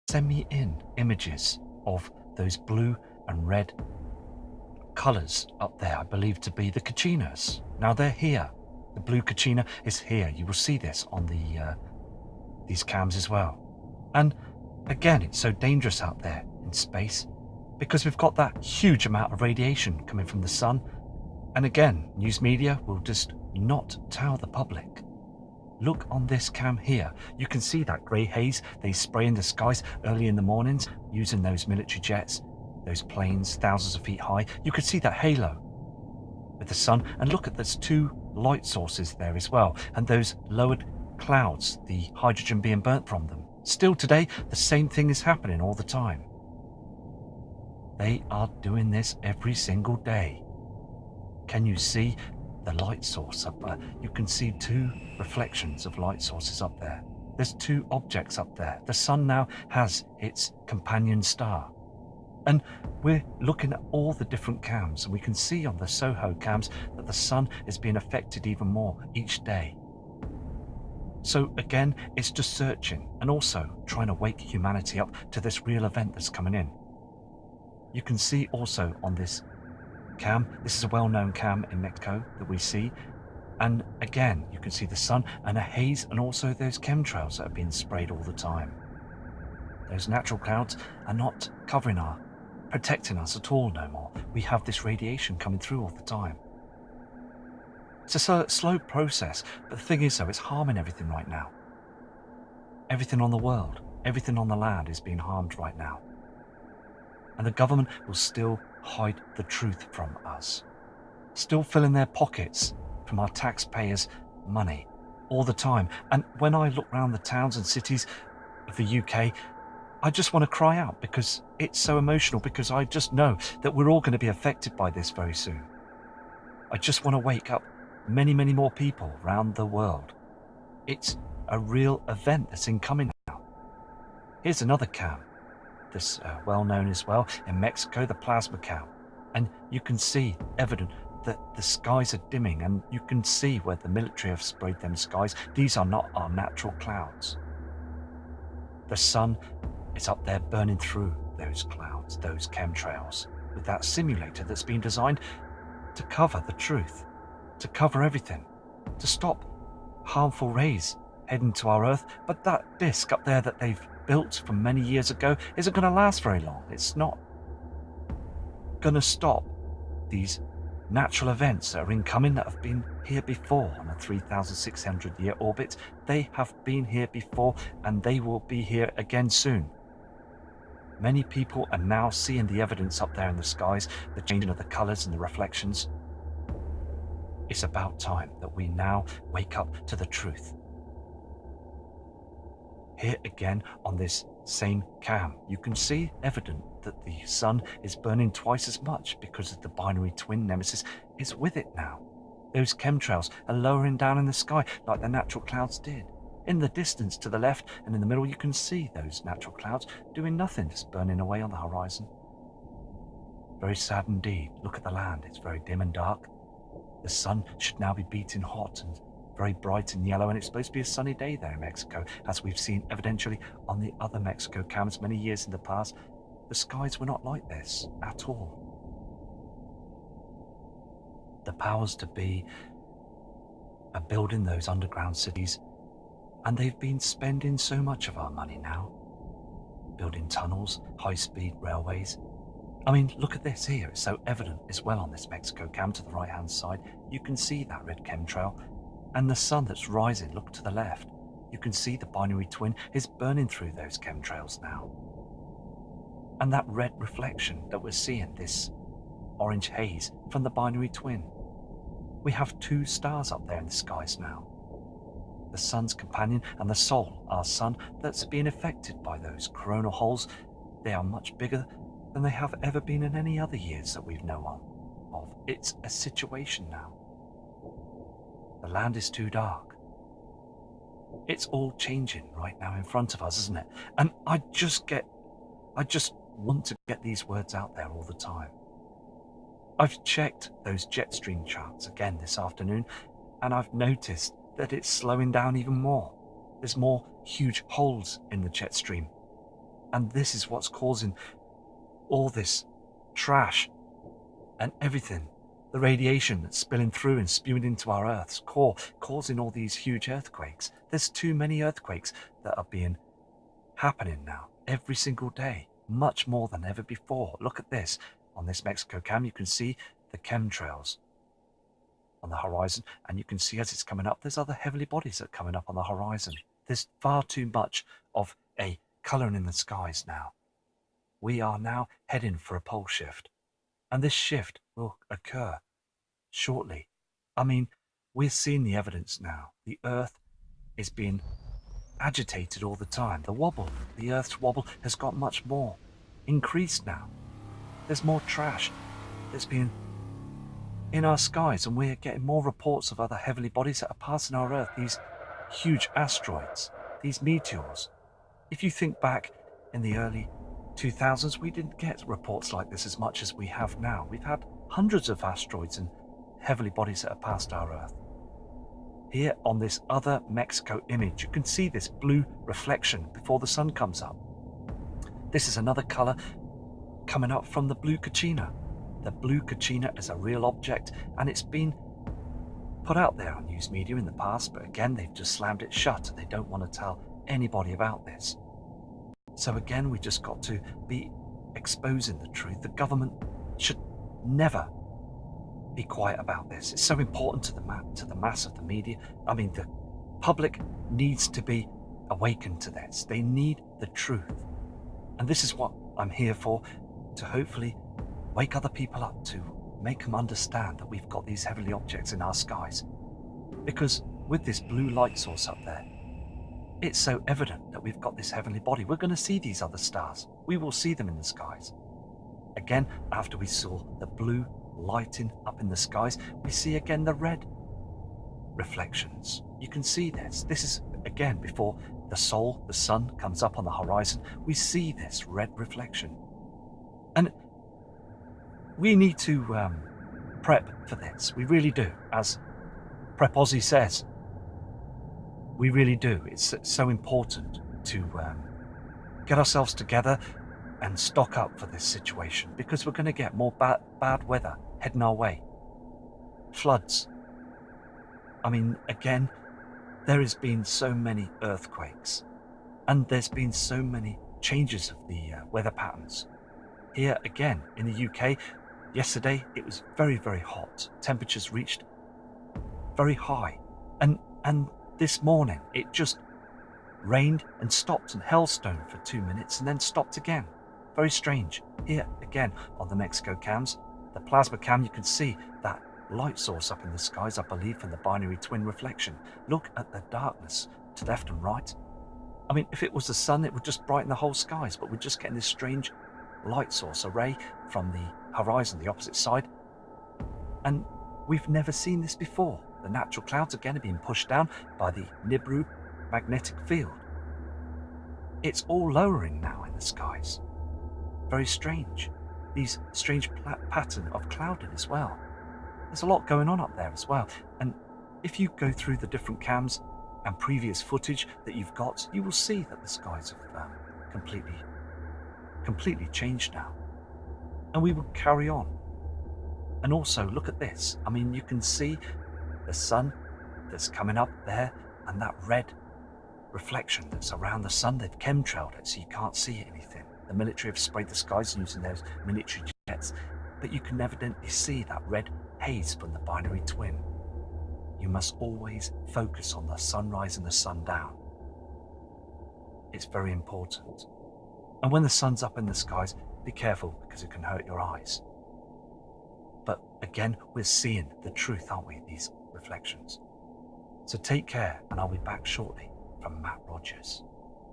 send me in images of those blue and red colours up there, I believe to be the Cachinas. Now they're here. The blue Cachina is here. You will see this on these cams as well. And again, it's so dangerous out there in space because we've got that huge amount of radiation coming from the sun. And again, news media will just not tell the public. Look on this cam here. You can see that grey haze they spray in the skies early in the mornings using those military jets, those planes thousands of feet high. You could see that halo with the sun. And look at those two light sources there as well. And those lowered clouds, the hydrogen being burnt from them. Still today, the same thing is happening all the time. They are doing this every single day. Can you see the light source up there? You can see two reflections of light sources up there. There's two objects up there. The sun now has its companion star. And we're looking at all the different cams, and we can see on the SOHO cams that the sun is being affected even more each day. So again, it's just searching and also trying to wake humanity up to this real event that's coming in. You can see also on this cam, this is a well-known cam in Mexico that we see, and again you can see the sun and a haze and also those chemtrails that are being sprayed all the time. Those natural clouds are not protecting us at all no more. We have this radiation coming through all the time. It's a slow process, but the thing is though, it's harming everything right now. Everything on the world, everything on the land is being harmed right now. And the government will still hide the truth from us, still filling their pockets from our taxpayers' money all the time. And when I look around the towns and cities of the UK, I just want to cry out because it's so emotional, because I just know that we're all going to be affected by this very soon. I just want to wake up many, many more people around the world. It's a real event that's incoming now. Here's another cam. This well known as well in Mexico, the plasma cam, and you can see evident that the skies are dimming, and you can see where the military have sprayed them skies. These are not our natural clouds. The sun is up there burning through those clouds, those chemtrails, with that simulator that's been designed to cover the truth, to cover everything, to stop harmful rays heading to our Earth. But that disk up there that they've built from many years ago isn't going to last very long. It's not going to stop these natural events that are incoming, that have been here before on a 3,600 year orbit. They have been here before, and they will be here again soon. Many people are now seeing the evidence up there in the skies, the changing of the colours and the reflections. It's about time that we now wake up to the truth. Here again on this same cam, you can see evident that the sun is burning twice as much because of the binary twin nemesis is with it now. Those chemtrails are lowering down in the sky like the natural clouds did. In the distance to the left and in the middle, you can see those natural clouds doing nothing, just burning away on the horizon. Very sad indeed. Look at the land, it's very dim and dark. The sun should now be beating hot and very bright and yellow, and it's supposed to be a sunny day there in Mexico, as we've seen evidentially on the other Mexico cams many years in the past. The skies were not like this at all. The powers to be are building those underground cities, and they've been spending so much of our money now, building tunnels, high-speed railways. I mean, look at this here, it's so evident as well on this Mexico cam to the right-hand side. You can see that red chemtrail. And the sun that's rising, look to the left. You can see the binary twin is burning through those chemtrails now. And that red reflection that we're seeing, this orange haze from the binary twin. We have two stars up there in the skies now. The sun's companion and the Sol, our sun, that's being affected by those coronal holes. They are much bigger than they have ever been in any other years that we've known of. It's a situation now. The land is too dark. It's all changing right now in front of us, isn't it? And I just want to get these words out there all the time. I've checked those jet stream charts again this afternoon, and I've noticed that it's slowing down even more. There's more huge holes in the jet stream. And this is what's causing all this trash and everything. The radiation that's spilling through and spewing into our Earth's core, causing all these huge earthquakes. There's too many earthquakes that are happening now, every single day, much more than ever before. Look at this. On this Mexico cam, you can see the chemtrails on the horizon, and you can see as it's coming up, there's other heavenly bodies that are coming up on the horizon. There's far too much of a colouring in the skies now. We are now heading for a pole shift, and this shift will occur shortly. I mean, we're seeing the evidence now. The Earth is being agitated all the time. The Earth's wobble has got much more increased now. There's more trash that's being in our skies, and we're getting more reports of other heavenly bodies that are passing our Earth, these huge asteroids, these meteors. If you think back in the early 2000s, we didn't get reports like this as much as we have now. We've had hundreds of asteroids and heavenly bodies that have passed our Earth. Here on this other Mexico image, you can see this blue reflection before the sun comes up. This is another colour coming up from the blue Kachina. The blue Kachina is a real object, and it's been put out there on news media in the past, but again, they've just slammed it shut and they don't want to tell anybody about this. So again, we just got to be exposing the truth. The government should never be quiet about this. It's so important to the mass of the media. I mean, the public needs to be awakened to this. They need the truth. And this is what I'm here for, to hopefully wake other people up, to make them understand that we've got these heavenly objects in our skies. Because with this blue light source up there, it's so evident that we've got this heavenly body. We're going to see these other stars. We will see them in the skies. Again, after we saw the blue lighting up in the skies, we see again the red reflections. You can see this. This is, again, before the sun comes up on the horizon. We see this red reflection. And we need to prep for this. We really do. As Prep Aussie says, we really do. It's so important to get ourselves together and stock up for this situation, because we're going to get more bad weather heading our way. Floods. I mean, again, there has been so many earthquakes, and there's been so many changes of the weather patterns. Here again in the UK, yesterday it was very, very hot. Temperatures reached very high, and this morning it just rained and stopped and hailstone for 2 minutes and then stopped again. Very strange. Here again on the Mexico cams, the plasma cam, you can see that light source up in the skies, I believe from the binary twin reflection. Look at the darkness to left and right. I mean, if it was the sun, it would just brighten the whole skies, but we're just getting this strange light source array from the horizon, the opposite side. And we've never seen this before. The natural clouds again are being pushed down by the Nibiru magnetic field. It's all lowering now in the skies. Very strange. These strange pattern of clouding as well. There's a lot going on up there as well. And if you go through the different cams and previous footage that you've got, you will see that the skies have completely changed now. And we will carry on. And also, look at this. I mean, you can see the sun that's coming up there, and that red reflection that's around the sun. They've chemtrailed it so you can't see anything. The military have sprayed the skies using those military jets, but you can evidently see that red haze from the binary twin. You must always focus on the sunrise and the sundown. It's very important. And when the sun's up in the skies, be careful, because it can hurt your eyes. But again, we're seeing the truth, aren't we, these reflections? So take care, and I'll be back shortly from Matt Rogers.